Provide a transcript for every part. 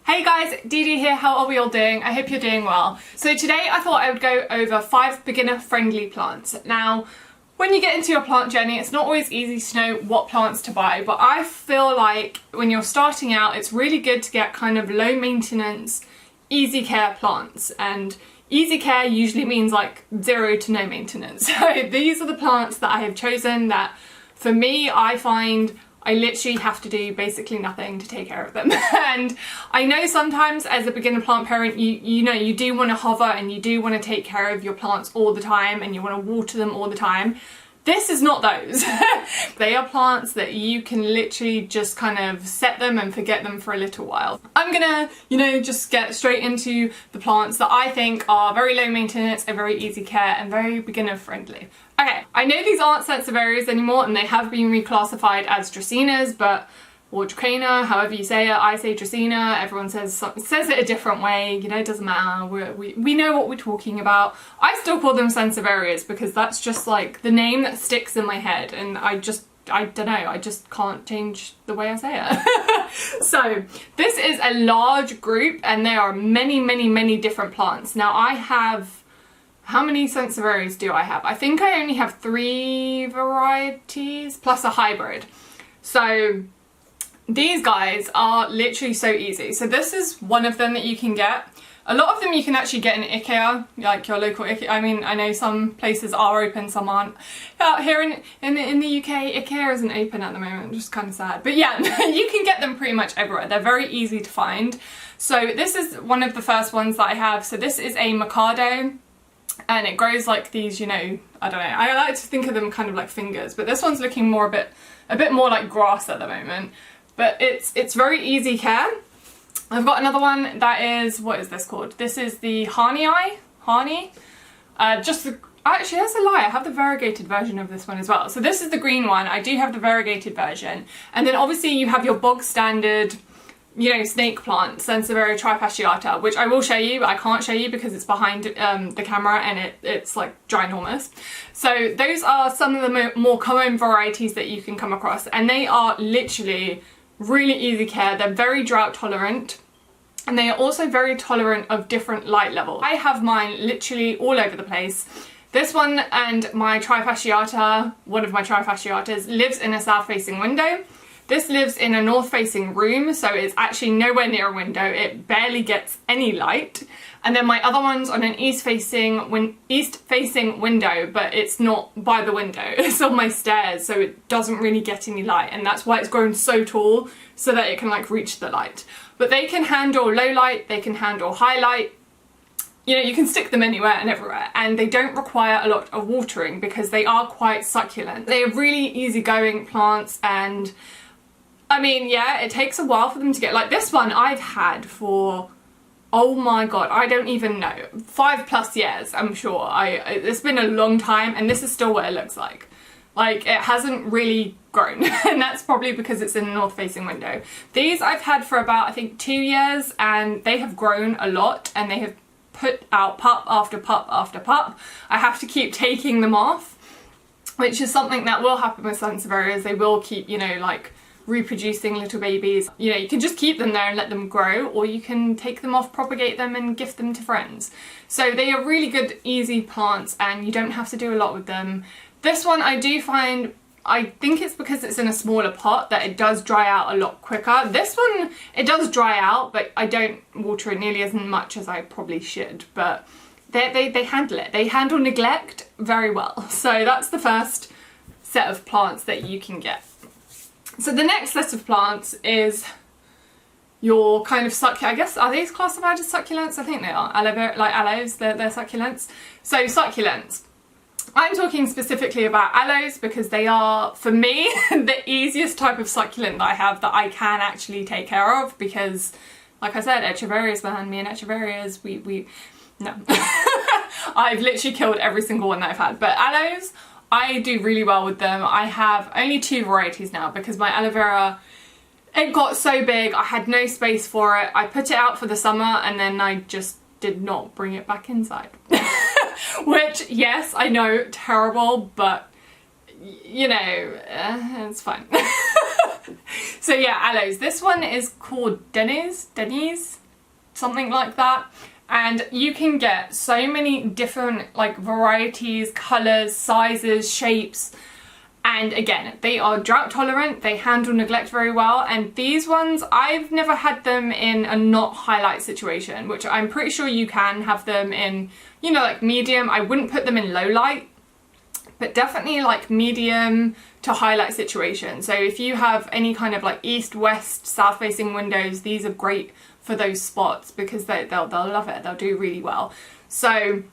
Hey guys, Dee here, how are we all doing? I hope you're doing well. So today I thought I would go over 5 beginner-friendly plants. Now, when you get into your plant journey, it's not always easy to know what plants to buy, but I feel like when you're starting out, it's really good to get kind of low maintenance, easy care plants. And easy care usually means like 0 to no maintenance. So these are the plants that I have chosen that, for me, I find I literally have to do basically nothing to take care of them. And I know sometimes as a beginner plant parent, you know, you do want to hover and you do want to take care of your plants all the time and you want to water them all the time. This is not those. They are plants that you can literally just kind of set them and forget them for a little while. I'm gonna, just get straight into the plants that I think are very low maintenance and very easy care and very beginner friendly. Okay, I know these aren't sansevieras anymore and they have been reclassified as Dracaenas, or Dracaena, however you say it. I say Dracaena, everyone says it a different way, it doesn't matter, we know what we're talking about. I still call them sansevieras because that's just like the name that sticks in my head, and I don't know, I just can't change the way I say it. So this is a large group and there are many different plants. Now I have, how many sansevieras do I have? I think I only have 3 varieties plus a hybrid. So these guys are literally so easy. So this is one of them that you can get. A lot of them you can actually get in IKEA, like your local IKEA. I mean, I know some places are open, some aren't. Here in the UK, IKEA isn't open at the moment, just kind of sad. But yeah, you can get them pretty much everywhere. They're very easy to find. So this is one of the first ones that I have. So this is a Mikado, and it grows like these, I don't know. I like to think of them kind of like fingers, but this one's looking more a bit more like grass at the moment. But it's very easy care. I've got another one that is, what is this called? This is the Harney. Actually, that's a lie. I have the variegated version of this one as well. So this is the green one. I do have the variegated version. And then obviously you have your bog standard, snake plant, Sansevieria trifasciata, which I will show you, but I can't show you because it's behind the camera and it's like ginormous. So those are some of the more common varieties that you can come across, and they are literally really easy care. They're very drought tolerant, and they are also very tolerant of different light levels. I have mine literally all over the place. This one and my trifasciata, one of my trifasciatas, lives in a south-facing window. This lives in a north-facing room, so it's actually nowhere near a window. It barely gets any light. And then my other one's on an east-facing window, but it's not by the window. It's on my stairs, so it doesn't really get any light. And that's why it's grown so tall, so that it can like reach the light. But they can handle low light, they can handle high light. You can stick them anywhere and everywhere, and they don't require a lot of watering because they are quite succulent. They are really easygoing plants, and I mean, yeah, it takes a while for them to get, like this one I've had for, oh my god, I don't even know, 5+ years, I'm sure. It's been a long time, and this is still what it looks like. Like, it hasn't really grown, and that's probably because it's in a north-facing window. These I've had for about, I think, 2 years, and they have grown a lot, and they have put out pup after pup after pup. I have to keep taking them off, which is something that will happen with Sansevierias. They will keep, like, reproducing little babies. You can just keep them there and let them grow, or you can take them off, propagate them and gift them to friends. So they are really good, easy plants, and you don't have to do a lot with them. This one I do find, I think it's because it's in a smaller pot that it does dry out a lot quicker. This one, it does dry out, but I don't water it nearly as much as I probably should. But they handle it. They handle neglect very well. So that's the first set of plants that you can get. So the next set of plants is your kind of succulent, I guess, are these classified as succulents? I think they are. Like aloes, they're succulents. So succulents. I'm talking specifically about aloes because they are, for me, the easiest type of succulent that I have that I can actually take care of because, like I said, Echeverias behind me, and Echeverias, no. I've literally killed every single one that I've had. But aloes, I do really well with them. I have only 2 varieties now because my aloe vera, it got so big, I had no space for it. I put it out for the summer and then I just did not bring it back inside. Which, yes, I know, terrible, but it's fine. So yeah, aloes. This one is called Denny's, something like that. And you can get so many different like varieties, colours, sizes, shapes. And again, they are drought tolerant, they handle neglect very well, and these ones, I've never had them in a not highlight situation, which I'm pretty sure you can have them in, you know, like medium. I wouldn't put them in low light, but definitely like medium to highlight situation. So if you have any kind of like east, west, south facing windows, these are great for those spots because they'll love it, they'll do really well. So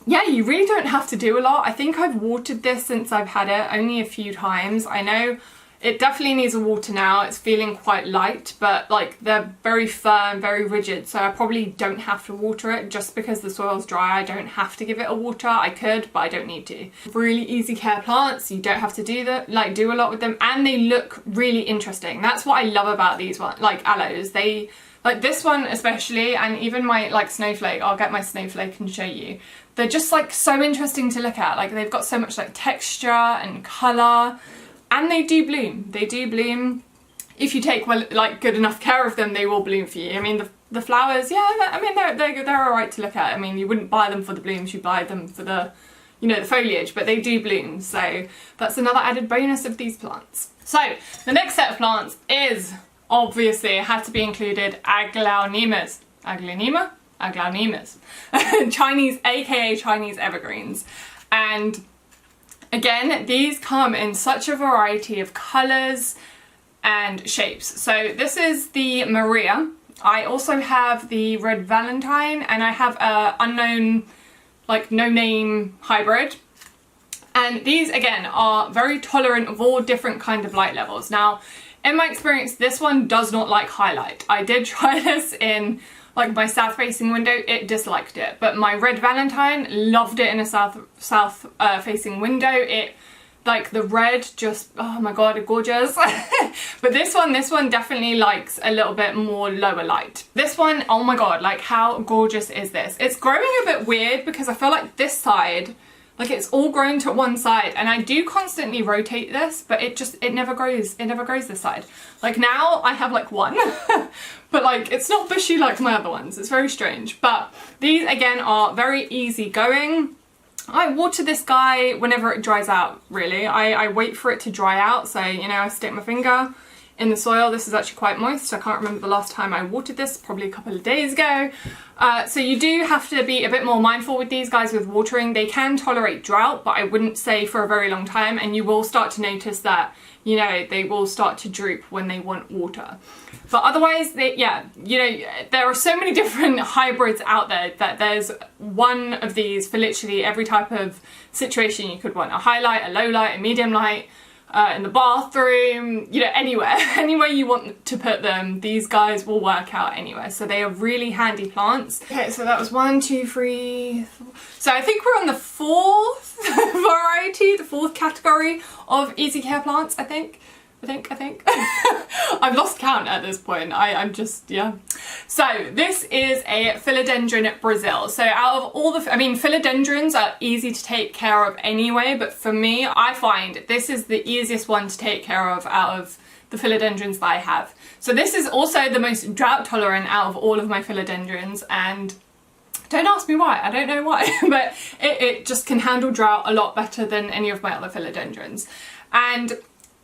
yeah, you really don't have to do a lot. I think I've watered this since I've had it only a few times. I know it definitely needs a water now. It's feeling quite light, but like they're very firm, very rigid. So I probably don't have to water it just because the soil's dry. I don't have to give it a water. I could, but I don't need to. Really easy care plants. You don't have to do a lot with them, and they look really interesting. That's what I love about these ones, like aloes. They, like this one especially, and even my like snowflake, I'll get my snowflake and show you. They're just like so interesting to look at. Like they've got so much like texture and colour, and they do bloom. They do bloom. If you take like good enough care of them, they will bloom for you. I mean the flowers, yeah, I mean they're alright to look at. I mean you wouldn't buy them for the blooms, you buy them for the, you know, the foliage, but they do bloom. So that's another added bonus of these plants. So the next set of plants is, obviously it had to be included, aglaonemas. Aglaonemas. Chinese, aka Chinese evergreens. And again, these come in such a variety of colours and shapes. So this is the Maria. I also have the Red Valentine, and I have a unknown, like no name hybrid. And these again are very tolerant of all different kind of light levels. Now, in my experience, this one does not like highlight. I did try this in like my south facing window, it disliked it, but my Red Valentine loved it in a south facing window. It, like the red, just, oh my god, gorgeous. But this one definitely likes a little bit more lower light. This one, oh my god, like how gorgeous is this? It's growing a bit weird because I feel like this side, like it's all grown to one side, and I do constantly rotate this, but it never grows this side. Like now I have like one, but like it's not bushy like my other ones. It's very strange. But these again are very easy going. I water this guy whenever it dries out, really. I wait for it to dry out, so you know, I stick my finger in the soil. This is actually quite moist. I can't remember the last time I watered this, probably a couple of days ago. So you do have to be a bit more mindful with these guys with watering. They can tolerate drought, but I wouldn't say for a very long time, and you will start to notice that, you know, they will start to droop when they want water. But otherwise, yeah, you know, there are so many different hybrids out there that there's one of these for literally every type of situation you could want. A highlight, a low light, a medium light, in the bathroom, you know, anywhere you want to put them, these guys will work out anywhere. So they are really handy plants. Okay, so that was 1, 2, 3, 4. So I think we're on the fourth variety, the fourth category of easy care plants, I think. I've lost count at this point. I'm just, yeah. So this is a Philodendron Brazil. So out of all the, I mean, philodendrons are easy to take care of anyway, but for me, I find this is the easiest one to take care of out of the philodendrons that I have. So this is also the most drought tolerant out of all of my philodendrons, and don't ask me why, I don't know why, but it just can handle drought a lot better than any of my other philodendrons. And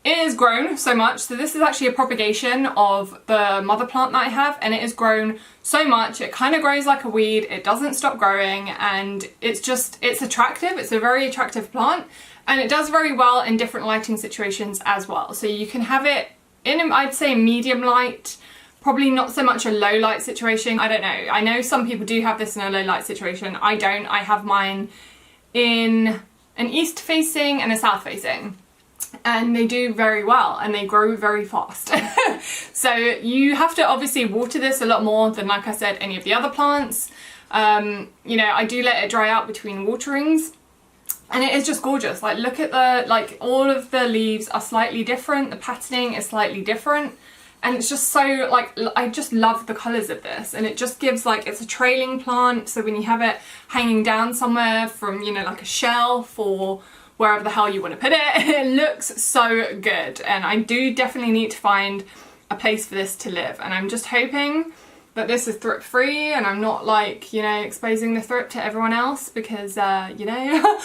it is grown so much, so this is actually a propagation of the mother plant that I have, and it has grown so much, it kind of grows like a weed, it doesn't stop growing, and it's attractive, it's a very attractive plant, and it does very well in different lighting situations as well. So you can have it in, I'd say, medium light, probably not so much a low light situation, I don't know. I know some people do have this in a low light situation, I don't. I have mine in an east facing and a south facing, and they do very well and they grow very fast. So you have to obviously water this a lot more than, like I said, any of the other plants. You know, I do let it dry out between waterings, and it is just gorgeous. Like, look at the, like, all of the leaves are slightly different, the patterning is slightly different, and it's just so, like, I just love the colours of this, and it just gives, like, it's a trailing plant, so when you have it hanging down somewhere from, you know, like a shelf or wherever the hell you want to put it. It looks so good, and I do definitely need to find a place for this to live, and I'm just hoping that this is thrift free and I'm not like, you know, exposing the thrift to everyone else, because you know,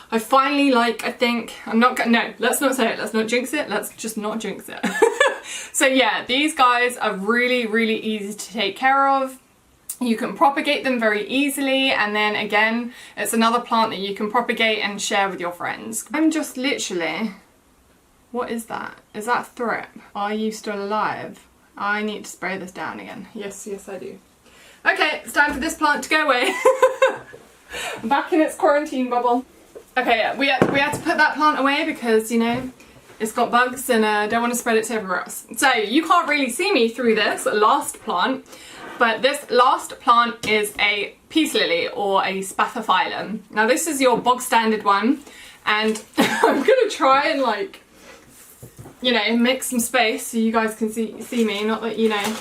I finally, like, I think, I'm not gonna, no, let's not say it, let's not jinx it, let's just not jinx it. So yeah, these guys are really, really easy to take care of. You can propagate them very easily, and then again, it's another plant that you can propagate and share with your friends. I'm just literally, what is that? Is that thrip? Are you still alive? I need to spray this down again. Yes, yes I do. Okay, it's time for this plant to go away. Back in its quarantine bubble. Okay, yeah, we had to put that plant away because, you know, it's got bugs and I don't want to spread it to everywhere else. So you can't really see me through this last plant, but this last plant is a peace lily or a spathiphyllum. Now this is your bog standard one, and I'm gonna try and, like, you know, make some space so you guys can see me. Not that, you know,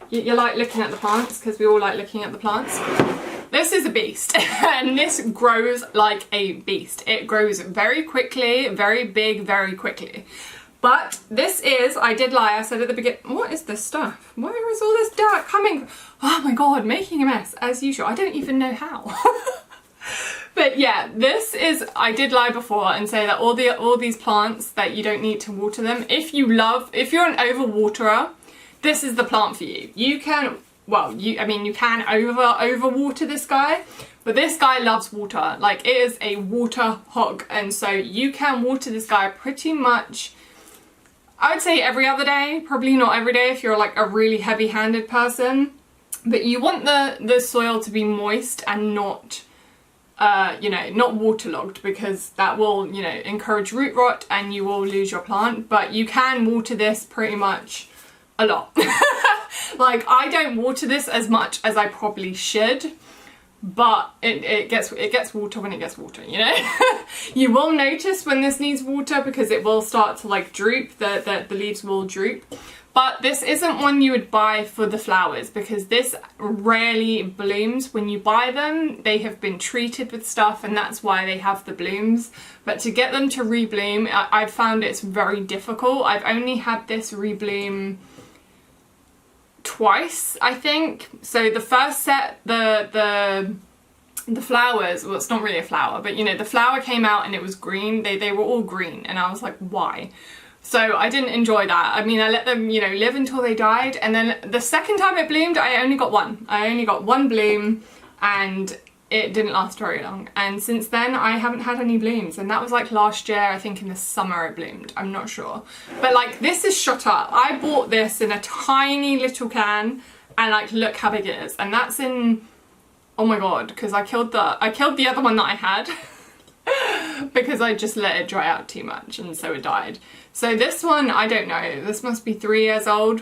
you like looking at the plants, because we all like looking at the plants. This is a beast, and this grows like a beast. It grows very quickly, very big, very quickly. But this is, I did lie, I said at the beginning, what is this stuff? Where is all this dirt coming? Oh my god, making a mess, as usual. I don't even know how. But yeah, this is, I did lie before and say that all these plants that you don't need to water them. If you're an overwaterer, this is the plant for you. You can, well, I mean, you can overwater this guy, but this guy loves water. Like, it is a water hog, and so you can water this guy pretty much, I would say every other day, probably not every day if you're like a really heavy-handed person. But you want the soil to be moist and not, you know, not waterlogged, because that will, you know, encourage root rot and you will lose your plant. But you can water this pretty much a lot. Like, I don't water this as much as I probably should, but it gets water when it gets water, you know. You will notice when this needs water because it will start to, like, droop, the leaves will droop. But this isn't one you would buy for the flowers, because this rarely blooms. When you buy them, they have been treated with stuff, and that's why they have the blooms. But to get them to rebloom, I've found it's very difficult. I've only had this rebloom twice, I think. So the first set, the flowers, well, it's not really a flower, but, you know, the flower came out and it was green. They were all green, and I was like, why? So I didn't enjoy that. I mean, I let them, you know, live until they died, and then the second time it bloomed, I only got one. I only got one bloom, and it didn't last very long. And since then, I haven't had any blooms, and that was like last year, I think in the summer it bloomed. I'm not sure. But, like, this is shot up. I bought this in a tiny little can, and, like, look how big it is. And that's in, oh my god, because I killed the other one that I had. Because I just let it dry out too much, and so it died. So this one, I don't know, this must be 3 years old,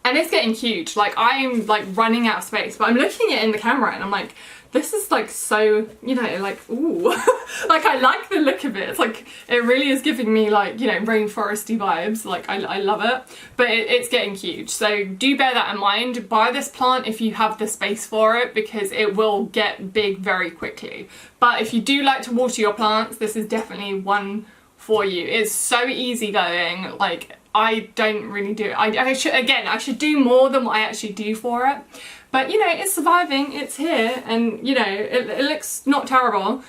and it's getting huge. Like, I'm, like, running out of space, but I'm looking at it in the camera and I'm like, this is, like, so, you know, like, ooh. Like, I like the look of it. It's like, it really is giving me, like, you know, rainforesty vibes. Like, I love it, but it's getting huge. So do bear that in mind. Buy this plant if you have the space for it, because it will get big very quickly. But if you do like to water your plants, this is definitely one for you. It's so easy going. Like, I don't really do it. I should do more than what I actually do for it. But, you know, it's surviving, it's here, and, you know, it looks not terrible.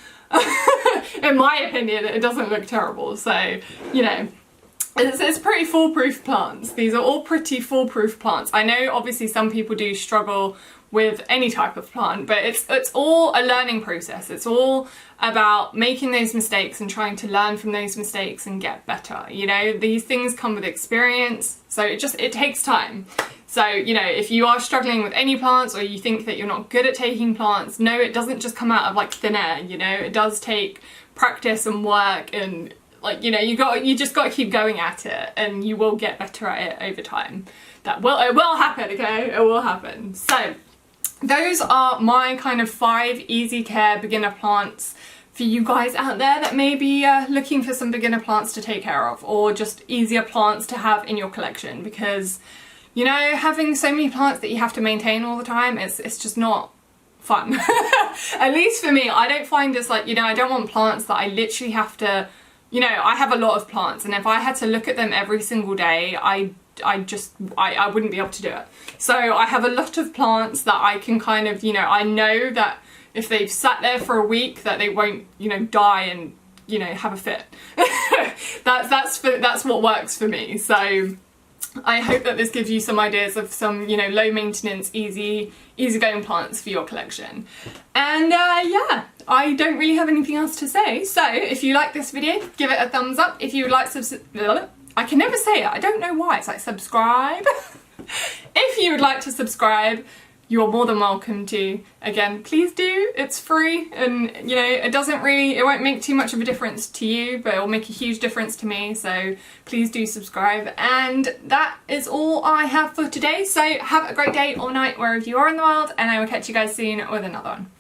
In my opinion, it doesn't look terrible. So, you know, it's pretty foolproof plants. These are all pretty foolproof plants. I know obviously some people do struggle with any type of plant, but it's all a learning process. It's all about making those mistakes and trying to learn from those mistakes and get better. You know, these things come with experience, so it takes time. So, you know, if you are struggling with any plants, or you think that you're not good at taking plants, no, it doesn't just come out of, like, thin air, you know. It does take practice and work, and, like, you know, you just got to keep going at it, and you will get better at it over time. It will happen, okay? It will happen. So those are my kind of 5 easy care beginner plants for you guys out there that may be looking for some beginner plants to take care of, or just easier plants to have in your collection, because, you know, having so many plants that you have to maintain all the time, it's just not fun. At least for me, I don't find this like, you know, I don't want plants that I literally have to, you know, I have a lot of plants, and if I had to look at them every single day, I wouldn't be able to do it. So I have a lot of plants that I can kind of, you know, I know that if they've sat there for a week that they won't, you know, die and, you know, have a fit. That's what works for me. So I hope that this gives you some ideas of some, you know, low maintenance, easygoing plants for your collection. And yeah, I don't really have anything else to say. So if you like this video, give it a thumbs up. If you would like I can never say it, I don't know why, it's like subscribe. If you would like to subscribe, you're more than welcome to. Again, please do, it's free, and you know, it won't make too much of a difference to you, but it will make a huge difference to me, so please do subscribe. And that is all I have for today, so have a great day or night wherever you are in the world, and I will catch you guys soon with another one.